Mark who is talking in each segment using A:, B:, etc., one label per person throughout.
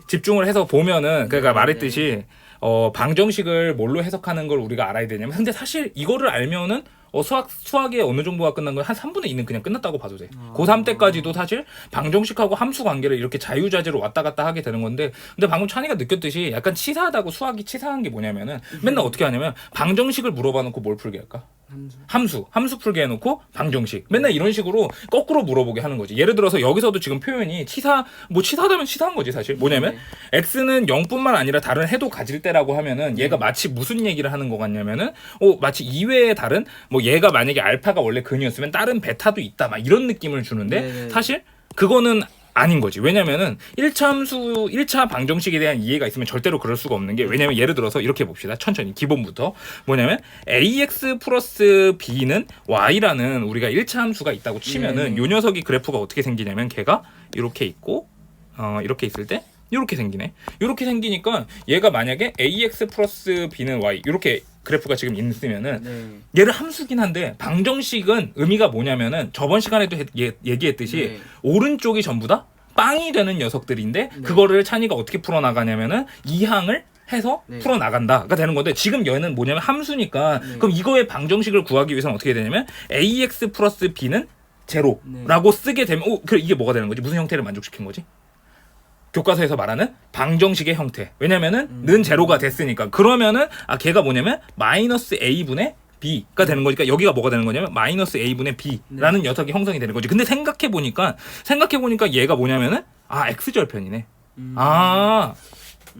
A: 집중을 해서 보면은 그러니까 말했듯이 방정식을 뭘로 해석하는 걸 우리가 알아야 되냐면 근데 사실 이거를 알면은 수학의 어느 정도가 끝난 건 한 3분의 2는 그냥 끝났다고 봐도 돼. 고3 때까지도 사실 방정식하고 함수 관계를 이렇게 자유자재로 왔다 갔다 하게 되는 건데 근데 방금 찬이가 느꼈듯이 약간 치사하다고 수학이 치사한 게 뭐냐면은 맨날 어떻게 하냐면 방정식을 물어봐 놓고 뭘 풀게 할까? 함수 풀게 해놓고 방정식 맨날 이런 식으로 거꾸로 물어보게 하는 거지. 예를 들어서 여기서도 지금 표현이 치사하다면 치사한 거지 사실. 뭐냐면 x는 0뿐만 아니라 다른 해도 가질 때라고 하면은 얘가 마치 무슨 얘기를 하는 것 같냐면은 마치 이외에 다른 뭐 얘가 만약에 알파가 원래 근이었으면 다른 베타도 있다 막 이런 느낌을 주는데 사실 그거는 아닌 거지. 왜냐면은 1차 방정식에 대한 이해가 있으면 절대로 그럴 수가 없는 게 왜냐면 예를 들어서 이렇게 봅시다. 천천히 기본부터 뭐냐면 ax 플러스 b는 y라는 우리가 1차 함수가 있다고 치면은 요 녀석이 그래프가 어떻게 생기냐면 걔가 이렇게 있고 이렇게 있을 때 이렇게 생기네. 이렇게 생기니까 얘가 만약에 ax 플러스 b는 y 이렇게 그래프가 지금 있으면은 얘를 함수긴 한데 방정식은 의미가 뭐냐면은 저번 시간에도 얘기했듯이 오른쪽이 전부 다 빵이 되는 녀석들인데 그거를 찬이가 어떻게 풀어나가냐면은 이항을 해서 풀어나간다가 되는 건데 지금 얘는 뭐냐면 함수니까 그럼 이거의 방정식을 구하기 위해서는 어떻게 되냐면 ax 플러스 b는 제로라고 쓰게 되면 그래 이게 뭐가 되는 거지? 무슨 형태를 만족시킨 거지? 교과서에서 말하는 방정식의 형태. 왜냐면은 는 제로가 됐으니까. 그러면은 걔가 뭐냐면 마이너스 a분의 b가 되는 거니까 여기가 뭐가 되는 거냐면 마이너스 a분의 b라는 녀석이 형성이 되는 거지. 근데 생각해 보니까 얘가 뭐냐면은 x절편이네.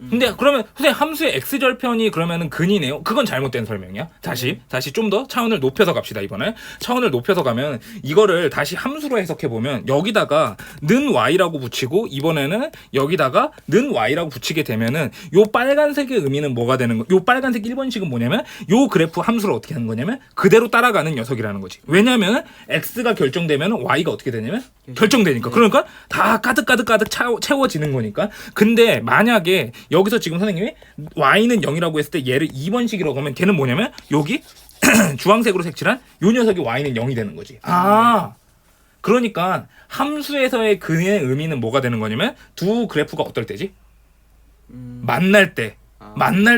A: 근데 그러면 선생님 함수의 x절편이 그러면은 근이네요. 그건 잘못된 설명이야. 다시 좀 더 차원을 높여서 갑시다. 이번에 차원을 높여서 가면 이거를 다시 함수로 해석해 보면 여기다가 는 y라고 붙이고 이번에는 여기다가 는 y라고 붙이게 되면은 요 빨간색의 의미는 뭐가 되는 거? 요 빨간색 1번식은 뭐냐면 요 그래프 함수를 어떻게 하는 거냐면 그대로 따라가는 녀석이라는 거지. 왜냐면은 x가 결정되면은 y가 어떻게 되냐면 결정되니까. 그러니까 다 가득 채워지는 거니까. 근데 만약에 여기서 지금 선생님이 y는 0이라고 했을 때 얘를 2번식이라고 하면 걔는 뭐냐면 여기 주황색으로 색칠한 요 녀석이 y는 0이 되는 거지. 그러니까 함수에서의 근의 의미는 뭐가 되는 거냐면 두 그래프가 어떨 때지? 만날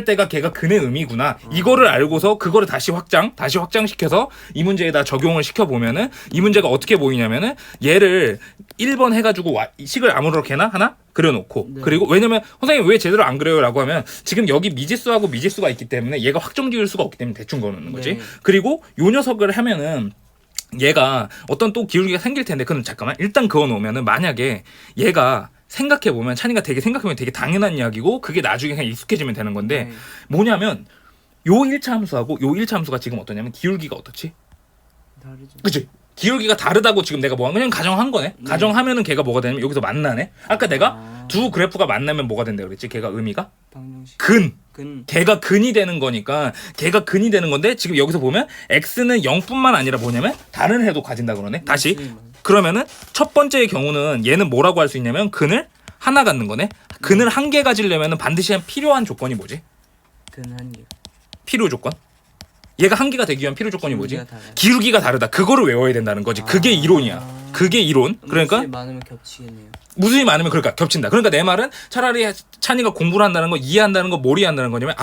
A: 때가 걔가 근의 의미구나. 이거를 알고서 그거를 다시 확장시켜서 이 문제에다 적용을 시켜보면은 이 문제가 어떻게 보이냐면은 얘를 1번 해가지고 식을 아무렇게나 하나 그려놓고 그리고 왜냐면 선생님 왜 제대로 안 그려요? 라고 하면 지금 여기 미지수하고 미지수가 있기 때문에 얘가 확정지을 수가 없기 때문에 대충 그어놓는 거지. 그리고 요 녀석을 하면은 얘가 어떤 또 기울기가 생길 텐데 그럼 잠깐만 일단 그어놓으면은 만약에 얘가 생각해보면 찬이가 생각해보면 되게 당연한 이야기고 그게 나중에 그냥 익숙해지면 되는 건데 뭐냐면 요 1차 함수하고 요 1차 함수가 지금 어떠냐면 기울기가 어떻지?
B: 다르죠.
A: 그치? 기울기가 다르다고 지금 내가 뭐 그냥 가정한 거네. 가정하면은 걔가 뭐가 되냐면 여기서 만나네. 아까 내가 두 그래프가 만나면 뭐가 된다 그랬지? 걔가 의미가?
B: 방정식.
A: 걔가 근이 되는 거니까 걔가 근이 되는 건데 지금 여기서 보면 x는 0뿐만 아니라 뭐냐면 다른 해도 가진다 그러네. 다시 그러면은 첫 번째의 경우는 얘는 뭐라고 할 수 있냐면 근을 하나 갖는 거네. 근을 한 개 가지려면은 반드시 필요한 조건이 뭐지?
B: 근 한 개.
A: 필요 조건? 얘가 한 개가 되기 위한 필요 조건이 뭐지? 기울기가 다르다. 그거를 외워야 된다는 거지. 그게 이론이야. 그게 이론. 그러니까
B: 무수히 많으면 겹치겠네요.
A: 무수히 많으면 그러니까 겹친다. 그러니까 내 말은 차라리 찬이가 공부를 한다는 거 이해한다는 거 뭘 이해한다는 거냐면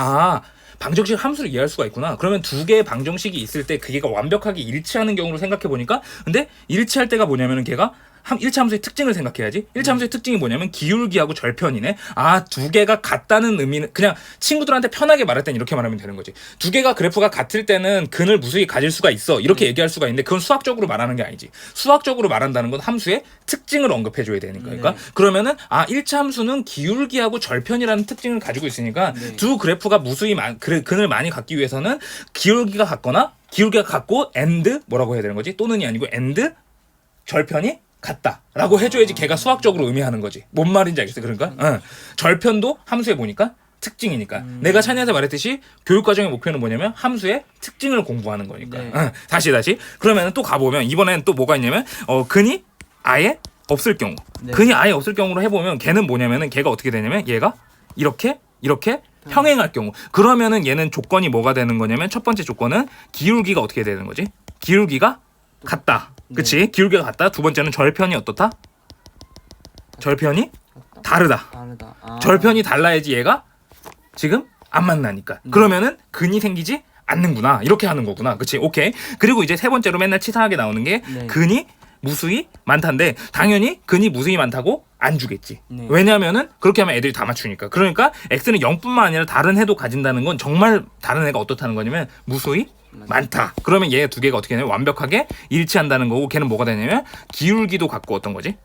A: 방정식 함수를 이해할 수가 있구나. 그러면 두 개의 방정식이 있을 때 그게가 완벽하게 일치하는 경우로 생각해 보니까 근데 일치할 때가 뭐냐면은 걔가 1차 함수의 특징을 생각해야지. 1차 함수의 특징이 뭐냐면 기울기하고 절편이네. 두 개가 같다는 의미는 그냥 친구들한테 편하게 말할 땐 이렇게 말하면 되는 거지. 두 개가 그래프가 같을 때는 근을 무수히 가질 수가 있어. 이렇게 얘기할 수가 있는데 그건 수학적으로 말하는 게 아니지. 수학적으로 말한다는 건 함수의 특징을 언급해 줘야 되니까. 그러니까 그러면은 1차 함수는 기울기하고 절편이라는 특징을 가지고 있으니까 두 그래프가 무수히 근을 많이 갖기 위해서는 기울기가 같고 and 뭐라고 해야 되는 거지? 또는이 아니고 and 절편이 같다라고 해줘야지 걔가 수학적으로 의미하는 거지. 뭔 말인지 알겠어? 그러니까 절편도 함수에 보니까 특징이니까. 내가 찬이한테 말했듯이 교육과정의 목표는 뭐냐면 함수의 특징을 공부하는 거니까. 다시 그러면 또 가보면 이번엔 또 뭐가 있냐면 근이 아예 없을 경우 근이 아예 없을 경우로 해보면 걔는 뭐냐면은 걔가 어떻게 되냐면 얘가 이렇게 평행할 경우 그러면은 얘는 조건이 뭐가 되는 거냐면 첫 번째 조건은 기울기가 어떻게 되는 거지? 기울기가 같다. 그치? 기울기가 같다. 두 번째는 절편이 어떻다? 절편이 다르다.
B: 다르다.
A: 절편이 달라야지 얘가 지금 안 만나니까. 그러면은 근이 생기지 않는구나. 이렇게 하는 거구나. 그치? 오케이. 그리고 이제 세 번째로 맨날 치사하게 나오는 게
B: 네.
A: 근이 무수히 많다인데 당연히 근이 무수히 많다고 안 주겠지.
B: 네.
A: 왜냐면은 그렇게 하면 애들이 다 맞추니까. 그러니까 X는 0뿐만 아니라 다른 해도 가진다는 건 정말 다른 애가 어떻다는 거냐면 무수히 많다. 그러면 얘 두 개가 어떻게 되냐면 완벽하게 일치한다는 거고 걔는 뭐가 되냐면 기울기도 갖고 어떤 거지?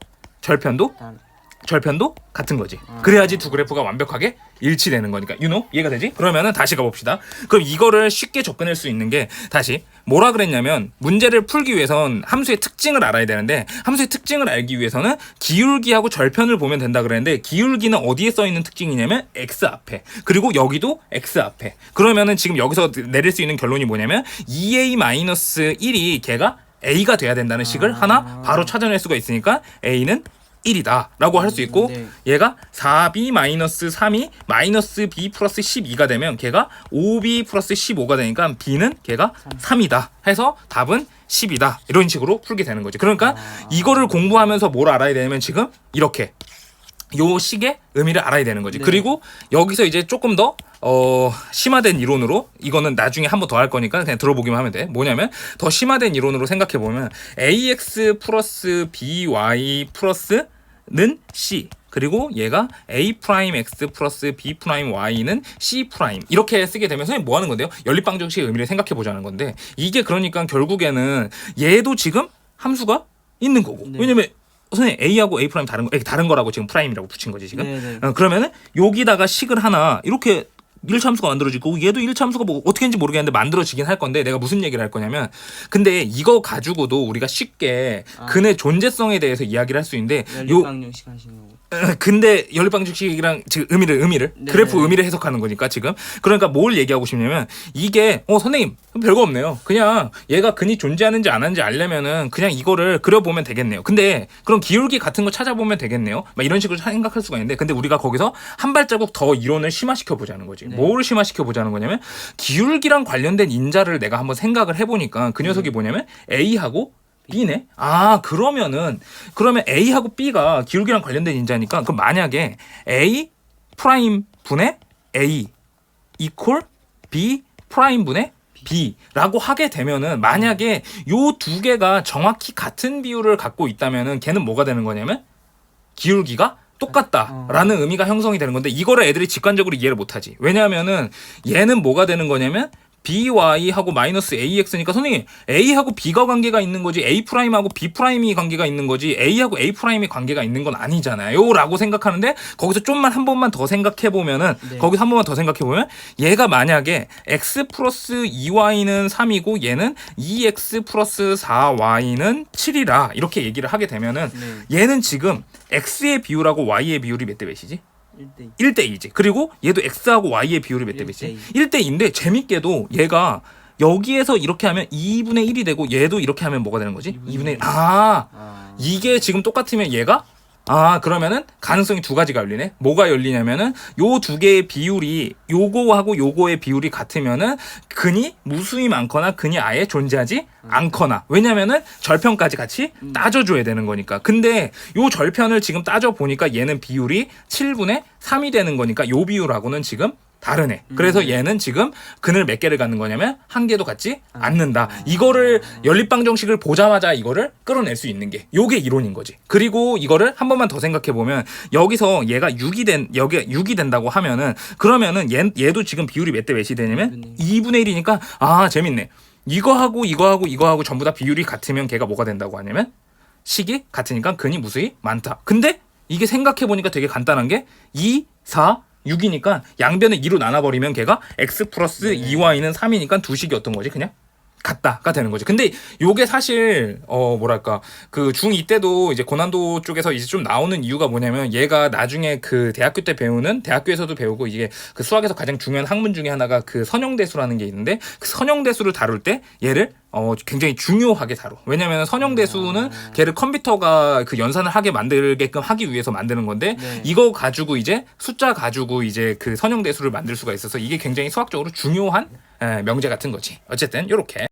A: 절편도 절편도 같은 거지. 그래야지 두 그래프가 완벽하게 일치되는 거니까. 이해가 되지? 그러면은 다시 가봅시다. 그럼 이거를 쉽게 접근할 수 있는 게 다시 뭐라 그랬냐면 문제를 풀기 위해선 함수의 특징을 알아야 되는데 함수의 특징을 알기 위해서는 기울기하고 절편을 보면 된다 그랬는데 기울기는 어디에 써 있는 특징이냐면 x 앞에 그리고 여기도 x 앞에. 그러면은 지금 여기서 내릴 수 있는 결론이 뭐냐면 2a-1이 걔가 a가 돼야 된다는 식을 하나 바로 찾아낼 수가 있으니까 a는 1이다 라고 할 수 있고
B: 네.
A: 얘가 4b-3이 마이너스 b 플러스 12가 되면 걔가 5b 플러스 15가 되니까 b는 걔가 3이다 해서 답은 10이다 이런 식으로 풀게 되는 거지. 그러니까 이거를 공부하면서 뭘 알아야 되냐면 지금 이렇게 요 식의 의미를 알아야 되는 거지.
B: 네.
A: 그리고 여기서 이제 조금 더 심화된 이론으로 이거는 나중에 한 번 더 할 거니까 그냥 들어보기만 하면 돼. 뭐냐면 더 심화된 이론으로 생각해 보면 ax 플러스 by 플러스는 c 그리고 얘가 a 프라임 x 플러스 b 프라임 y는 c 프라임 이렇게 쓰게 되면 선생님 뭐 하는 건데요? 연립방정식의 의미를 생각해 보자는 건데 이게 그러니까 결국에는 얘도 지금 함수가 있는 거고.
B: 네.
A: 왜냐면 선생님 a하고 a 프라임 다른 거라고 지금 프라임이라고 붙인 거지 지금.
B: 네네.
A: 그러면은 여기다가 식을 하나 이렇게 1차 함수가 만들어지고 얘도 1차 함수가 뭐 어떻게 했는지 모르겠는데 만들어지긴 할 건데 내가 무슨 얘기를 할 거냐면 근데 이거 가지고도 우리가 쉽게 근의 존재성에 대해서 이야기를 할 수 있는데 요
B: 연립방정식 하시는 거고.
A: 근데 연립방정식이랑 지금 의미를
B: 네.
A: 그래프 의미를 해석하는 거니까 지금 그러니까 뭘 얘기하고 싶냐면 이게 선생님 별거 없네요. 그냥 얘가 근이 존재하는지 안 하는지 알려면은 그냥 이거를 그려보면 되겠네요. 근데 그럼 기울기 같은 거 찾아보면 되겠네요. 막 이런 식으로 생각할 수가 있는데 근데 우리가 거기서 한 발자국 더 이론을 심화시켜 보자는 거지.
B: 네.
A: 뭘 심화시켜 보자는 거냐면 기울기랑 관련된 인자를 내가 한번 생각을 해보니까 그 녀석이 뭐냐면 A하고 B네? 그러면 A하고 B가 기울기랑 관련된 인자니까 그럼 만약에 A 프라임 분의 A 이퀄 B 프라임 분의 B라고 하게 되면은 만약에 요 두 개가 정확히 같은 비율을 갖고 있다면은 걔는 뭐가 되는 거냐면 기울기가 똑같다라는 의미가 형성이 되는 건데 이거를 애들이 직관적으로 이해를 못하지. 왜냐하면은 얘는 뭐가 되는 거냐면 by하고 마이너스 ax니까 선생님 a하고 b가 관계가 있는 거지 a 프라임하고 b 프라임이 관계가 있는 거지 a하고 a 프라임이 관계가 있는 건 아니잖아요 라고 생각하는데 거기서 좀만 한 번만 더 생각해 보면은
B: 네.
A: 거기서 한 번만 더 생각해 보면 얘가 만약에 x 플러스 2y는 3이고 얘는 2x 플러스 4y는 7이라 이렇게 얘기를 하게 되면은
B: 네.
A: 얘는 지금 x의 비율하고 y의 비율이 몇 대 몇이지?
B: 1대
A: 1대2지. 그리고 얘도 x하고 y의 비율이 몇 대 몇이지?
B: 1대2.
A: 1대2인데 재밌게도 얘가 여기에서 이렇게 하면 2분의 1이 되고 얘도 이렇게 하면 뭐가 되는 거지? 2분의 1. 이게 지금 똑같으면 얘가 그러면은 가능성이 두 가지가 열리네. 뭐가 열리냐면은 요 두 개의 비율이 요거하고 요거의 비율이 같으면은 근이 무수히 많거나 근이 아예 존재하지 않거나 왜냐면은 절편까지 같이 따져줘야 되는 거니까. 근데 요 절편을 지금 따져보니까 얘는 비율이 7분의 3이 되는 거니까 요 비율하고는 지금 다르네. 그래서 얘는 지금 근을 몇 개를 갖는 거냐면 한 개도 갖지 않는다. 이거를 연립방정식을 보자마자 이거를 끌어낼 수 있는 게 요게 이론인 거지. 그리고 이거를 한 번만 더 생각해 보면 여기서 얘가 6이 된다고 하면은 그러면은 얘도 지금 비율이 몇 대 몇이 되냐면 2분의 1이니까 재밌네. 이거하고 전부 다 비율이 같으면 걔가 뭐가 된다고 하냐면 식이 같으니까 근이 무수히 많다. 근데 이게 생각해 보니까 되게 간단한 게 2, 4, 6이니까 양변을 2로 나눠버리면 걔가 x 플러스 2y는 3이니까 두 식이 어떤 거지? 그냥 같다가 되는 거지. 근데 요게 사실 뭐랄까 그 중2 때도 이제 고난도 쪽에서 이제 좀 나오는 이유가 뭐냐면 얘가 나중에 그 대학교 때 배우는 대학교에서도 배우고 이게 그 수학에서 가장 중요한 학문 중에 하나가 그 선형대수라는 게 있는데 그 선형대수를 다룰 때 얘를 굉장히 중요하게 다뤄. 왜냐면 선형대수는 걔를 컴퓨터가 그 연산을 하게 만들게끔 하기 위해서 만드는 건데
B: 네.
A: 이거 가지고 이제 숫자 가지고 이제 그 선형대수를 만들 수가 있어서 이게 굉장히 수학적으로 중요한 명제 같은 거지. 어쨌든 요렇게